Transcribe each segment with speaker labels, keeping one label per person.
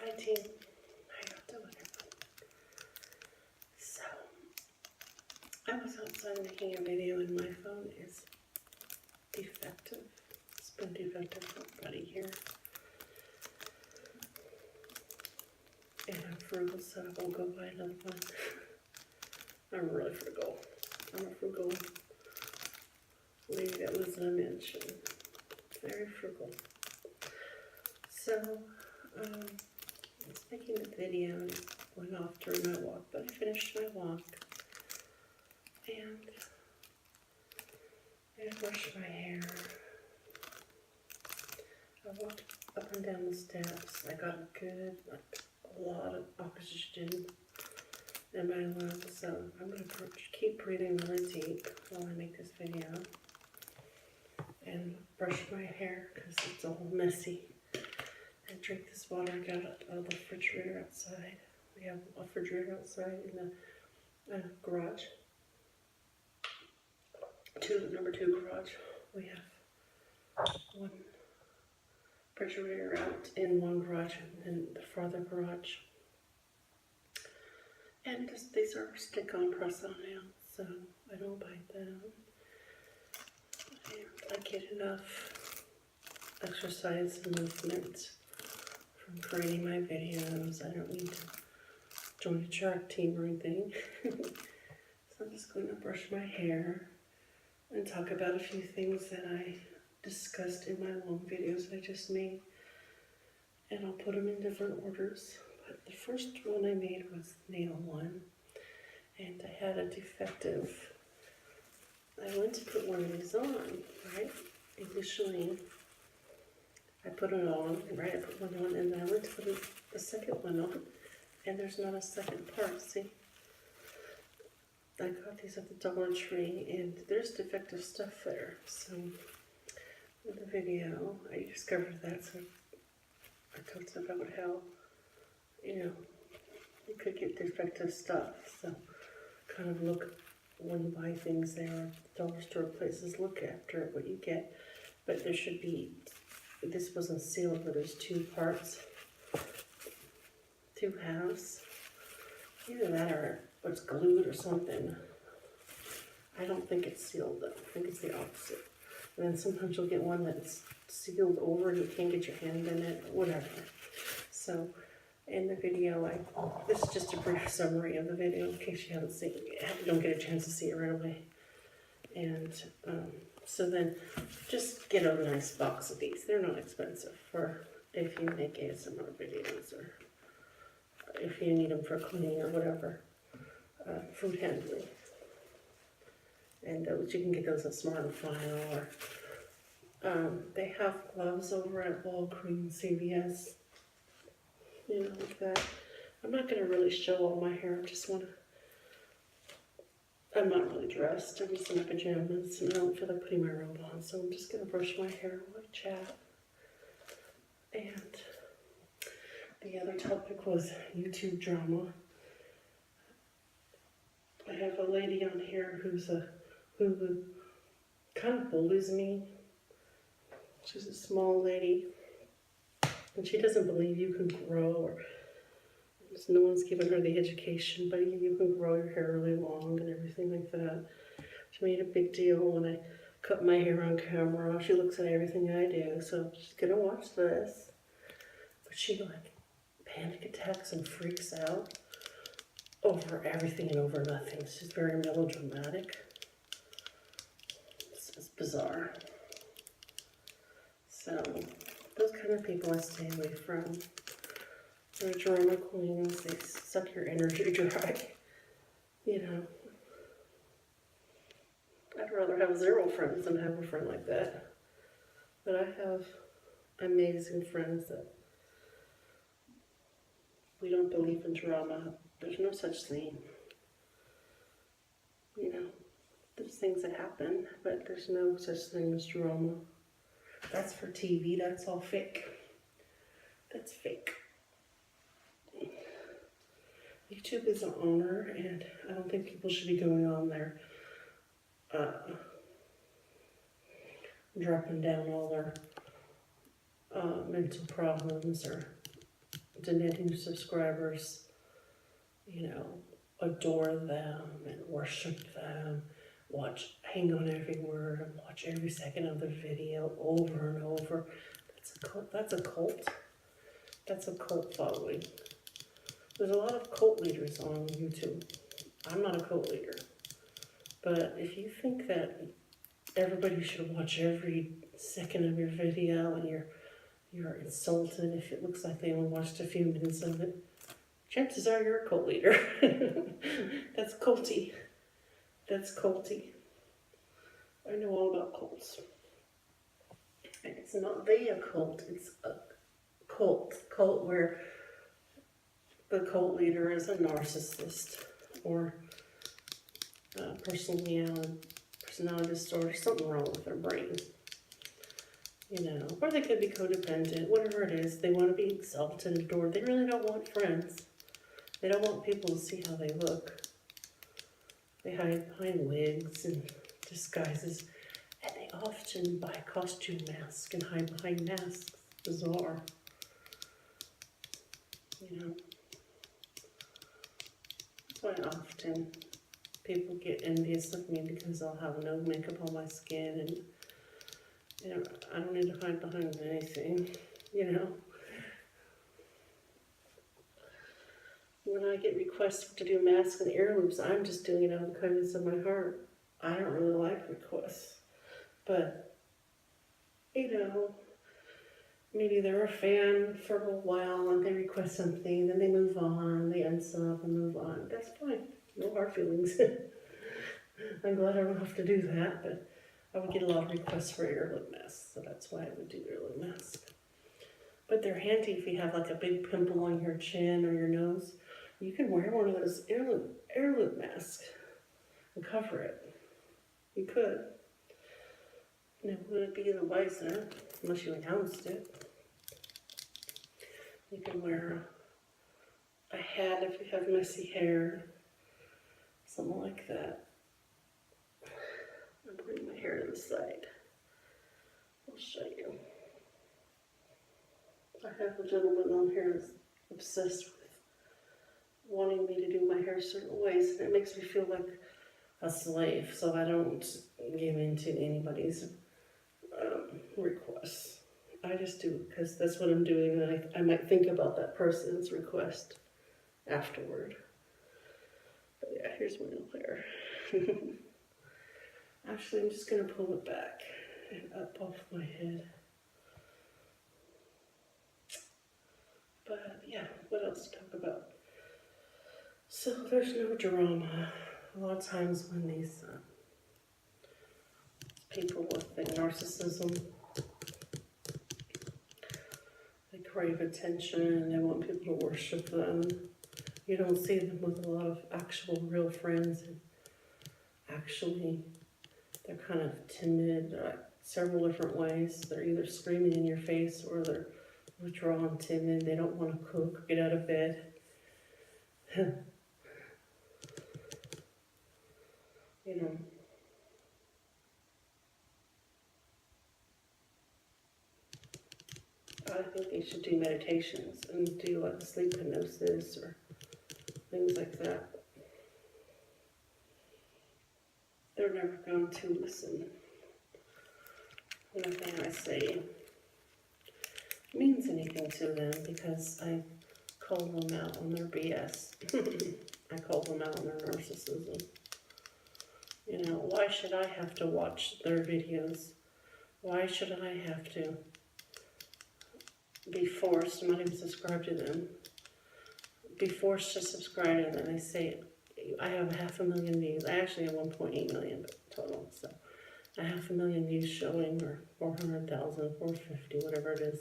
Speaker 1: Hi team, how you doing? So, I was outside making a video and my phone is defective. It's been defective for about a year. And I'm frugal, so I won't go buy another one. I'm really frugal. I'm a frugal lady that lives in a mansion. Very frugal. So, I was making a video and going off during my walk, but I finished my walk and I brushed my hair. I walked up and down the steps. I got a lot of oxygen in my lungs, so I'm going to keep breathing really deep while I make this video and brush my hair because it's all messy. And drink this water I got out of the refrigerator outside. We have a refrigerator outside in the garage. Number two garage. We have one refrigerator out in one garage and the farther garage. And these are stick-on, press-on nails, so I don't bite them. And I get enough exercise and movement from creating my videos. I don't need to join a track team or anything. So I'm just going to brush my hair and talk about a few things that I discussed in my long videos I just made. And I'll put them in different orders. But the first one I made was nail one. And I had a defective. I went to put one of these on, right? Initially, I put it on, right? I put one on, and then I went to put the second one on, and there's not a second part, see? I got these at the Dollar Tree, and there's defective stuff there. So, in the video, I discovered that, so I talked about how, you could get defective stuff. So, kind of look, when you buy things there, dollar store places, look after what you get. But there should be, this wasn't sealed, but there's two parts, two halves. Either that or it's glued or something. I don't think it's sealed though. I think it's the opposite. And then sometimes you'll get one that's sealed over and you can't get your hand in it, or whatever. So in the video, this is just a brief summary of the video in case you haven't seen it, you don't get a chance to see it right away. And so then just get a nice box of these. They're not expensive for if you make ASMR videos or if you need them for cleaning or whatever, food handling. And you can get those at Smart and Final, or they have gloves over at Walgreens, CVS, like that. I'm not going to really show all my hair. I'm not really dressed. I'm just in my pajamas, and I don't feel like putting my robe on, so I'm just going to brush my hair while I chat. And the other topic was YouTube drama. I have a lady on here who kind of bullies me. She's a small lady, and she doesn't believe you can grow, or no one's given her the education, but you can grow your hair really long and everything like that. She made a big deal when I cut my hair on camera. She looks at everything I do, so she's gonna watch this. But she panic attacks and freaks out over everything and over nothing. She's very melodramatic. It's bizarre. So those kind of people I stay away from. They're drama queens. They suck your energy dry. I'd rather have 0 friends than have a friend like that. But I have amazing friends that we don't believe in drama. There's no such thing. There's things that happen, but there's no such thing as drama. That's for TV. That's all fake. That's fake. YouTube is an honor, and I don't think people should be going on there dropping down all their mental problems or to new subscribers, you know, adore them and worship them, hang on every word, and watch every second of the video over and over. That's a cult. That's a cult. That's a cult following. There's a lot of cult leaders on YouTube. I'm not a cult leader. But if you think that everybody should watch every second of your video and you're insulted if it looks like they only watched a few minutes of it, chances are you're a cult leader. That's culty. That's culty. I know all about cults. And it's not the occult, it's a cult. Cult where the cult leader is a narcissist or personality disorder, something wrong with their brain. You know, or they could be codependent, whatever it is. They want to be exalted, adored. They really don't want friends. They don't want people to see how they look. They hide behind wigs and disguises, and they often buy costume masks and hide behind masks. Bizarre. You know, that's why often people get envious of me because I'll have no makeup on my skin and, you know, I don't need to hide behind anything, you know. When I get requests to do masks and ear loops, I'm just doing it out of the kindness of my heart. I don't really like requests. But, you know, maybe they're a fan for a while and they request something, then they move on, they unsub and move on. That's fine. No hard feelings. I'm glad I don't have to do that, but I would get a lot of requests for ear loop masks, so that's why I would do ear loop masks. But they're handy if you have like a big pimple on your chin or your nose. You can wear one of those ear loop masks and cover it. You could. And it wouldn't be the wiser unless you announced it. You can wear a hat if you have messy hair, something like that. I'm putting my hair to the side. I'll show you. I have a gentleman on here who's obsessed with wanting me to do my hair certain ways, and it makes me feel like a slave, so I don't give in to anybody's requests. I just do it because that's what I'm doing, and I might think about that person's request afterward. But yeah, here's my new hair. Actually, I'm just going to pull it back and up off my head. But yeah, what else to talk about? So there's no drama. A lot of times when these people with the narcissism, they crave attention and they want people to worship them. You don't see them with a lot of actual real friends, and actually they're kind of timid several different ways. They're either screaming in your face or they're withdrawn, timid. They don't want to cook, get out of bed. You know, I think they should do meditations and do like sleep hypnosis or things like that. They're never going to listen. Nothing I say means anything to them because I call them out on their BS. I call them out on their narcissism. You know, why should I have to watch their videos? Why should I have to be forced, I'm not even subscribed to them, be forced to subscribe to them? They say, I have 500,000 views. I actually have 1.8 million total, so I have 500,000 views showing, or 400,000, 450, whatever it is,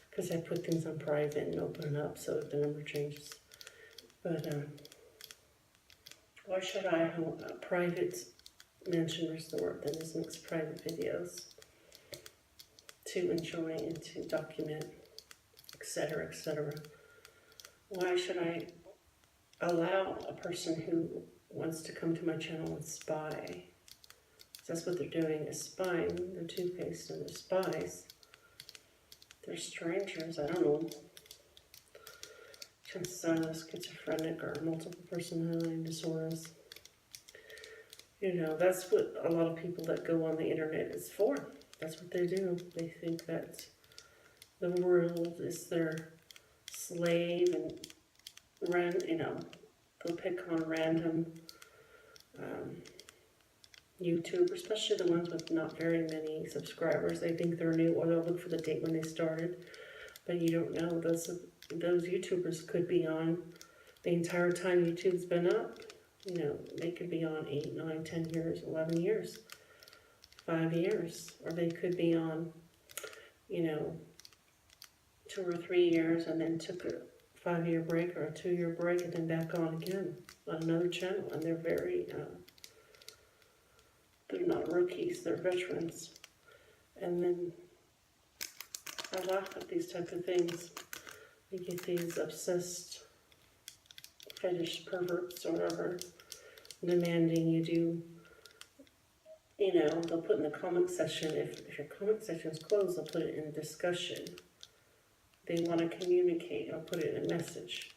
Speaker 1: because I put things on private and open it up so the number changes. But why should I have a private mention resort that just makes private videos to enjoy and to document, etc., etc.? Why should I allow a person who wants to come to my channel and spy? That's what they're doing, is spying. They're two-faced and they're spies. They're strangers, I don't know. schizophrenic or multiple personality disorders. You know, that's what a lot of people that go on the internet is for. That's what they do. They think that the world is their slave and they'll pick on random YouTubers, especially the ones with not very many subscribers. They think they're new, or they'll look for the date when they started. But you don't know. Those YouTubers could be on the entire time YouTube's been up. You know, they could be on 8, 9, 10 years, 11 years, 5 years. Or they could be on, 2 or 3 years and then took a 5-year break or a 2-year break and then back on again on another channel. And they're they're not rookies, they're veterans. And then I laugh at these type of things. You get these obsessed fetish perverts or whatever demanding you do, they'll put in the comment section, if your comment section is closed, they'll put it in discussion. They want to communicate, I'll put it in a message.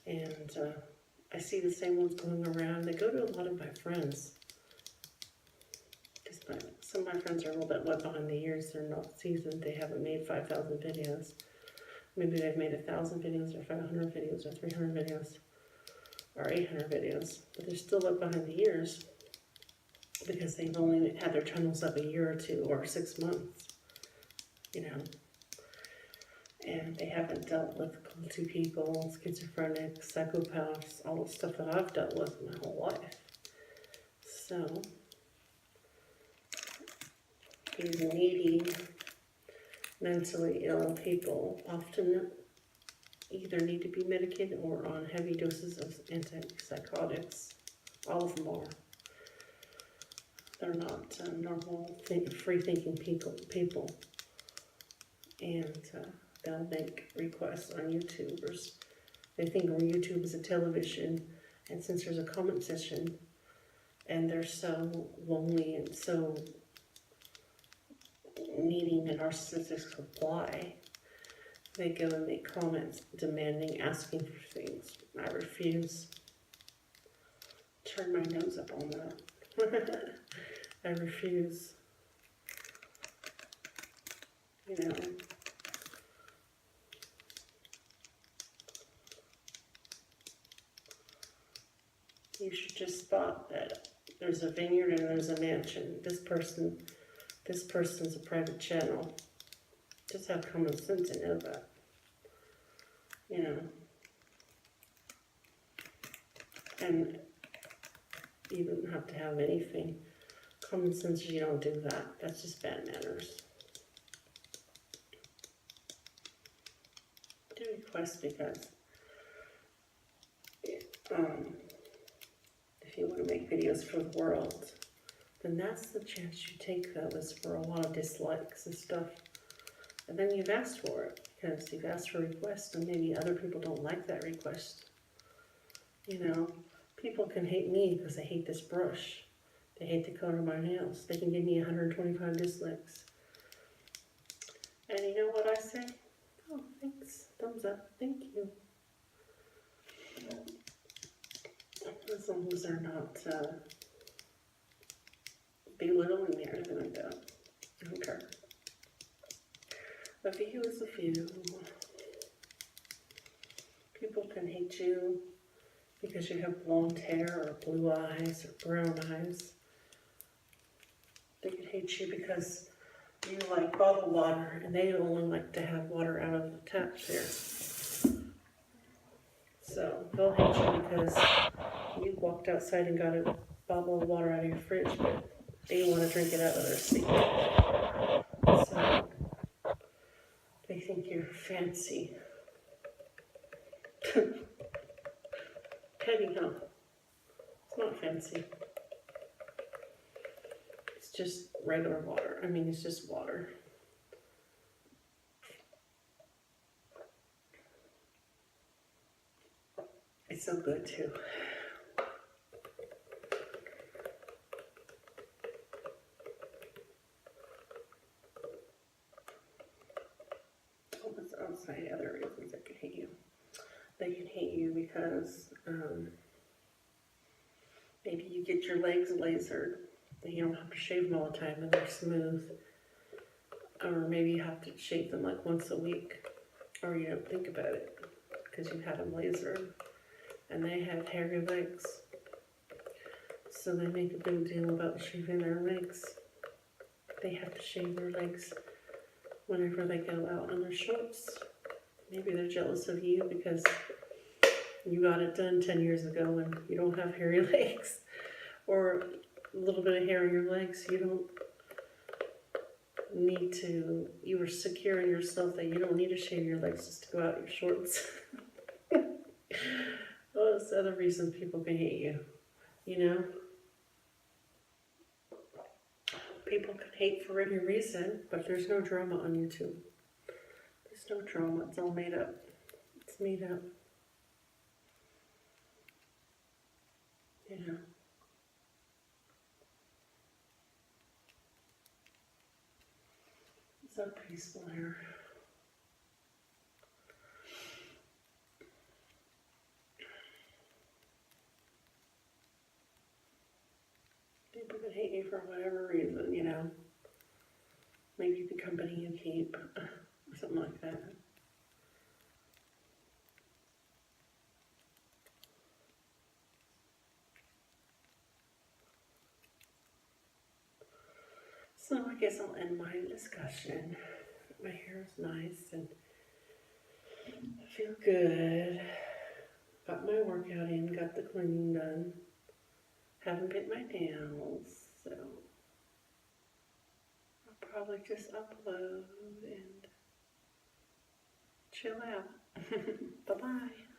Speaker 1: And I see the same ones going around. They go to a lot of my friends. Because some of my friends are a little bit wet behind the ears. They're not seasoned. They haven't made 5,000 videos. Maybe they've made 1,000 videos or 500 videos or 300 videos or 800 videos. But they're still wet behind the ears because they've only had their channels up a year or 2 or 6 months. And they haven't dealt with culty people, schizophrenic, psychopaths, all the stuff that I've dealt with my whole life. So, these needy, mentally ill people often either need to be medicated or on heavy doses of antipsychotics. All of them are. They're not normal, free-thinking people. And they'll make requests on YouTubers. They think YouTube is a television, and since there's a comment section, and they're so lonely and so needing a narcissistic supply, they go and make comments demanding, asking for things. I refuse. Turn my nose up on that. I refuse. You should just spot that there's a vineyard and there's a mansion. This person's a private channel. Just have common sense and know that. And you don't have to have anything. Common sense, you don't do that. That's just bad manners. Do request because if you want to make videos for the world, then that's the chance you take, though, is for a lot of dislikes and stuff. And then you've asked for it, because you've asked for a request, and maybe other people don't like that request. People can hate me because they hate this brush. They hate the color of my nails. They can give me 125 dislikes. And you know what I say? Oh, thanks. Thumbs up. Thank you. As long as they're not belittling me or anything like that. I don't care. A view is a view. People can hate you because you have blonde hair or blue eyes or brown eyes. They could hate you because you like bottled water and they only like to have water out of the tap there. So they'll hate you because you walked outside and got a bottle of water out of your fridge, but they want to drink it out of their sink. So they think you're fancy. Petty, huh? It's not fancy. It's just regular water. I mean, it's just water. It's so good, too. Oh, that's outside other reasons I could hate you. they can hate you because maybe you get your legs lasered. You don't have to shave them all the time and they're smooth. Or maybe you have to shave them like once a week. Or you don't think about it because you had them lasered. And they have hairy legs. So they make a big deal about shaving their legs. They have to shave their legs whenever they go out on their shorts. Maybe they're jealous of you because you got it done 10 years ago and you don't have hairy legs. Or a little bit of hair on your legs. You don't need to, you were secure in yourself that you don't need to shave your legs just to go out in your shorts. Well, that's the other reason people can hate you, you know? People can hate for any reason, but there's no drama on YouTube. There's no drama, it's all made up. It's made up. You know? It's so peaceful here. People can hate you for whatever reason, you know. Maybe the company you keep, or something like that. So I guess I'll end my discussion. My hair is nice and I feel good. Got my workout in, got the cleaning done. Haven't bit my nails, so I'll probably just upload and chill out. Bye-bye.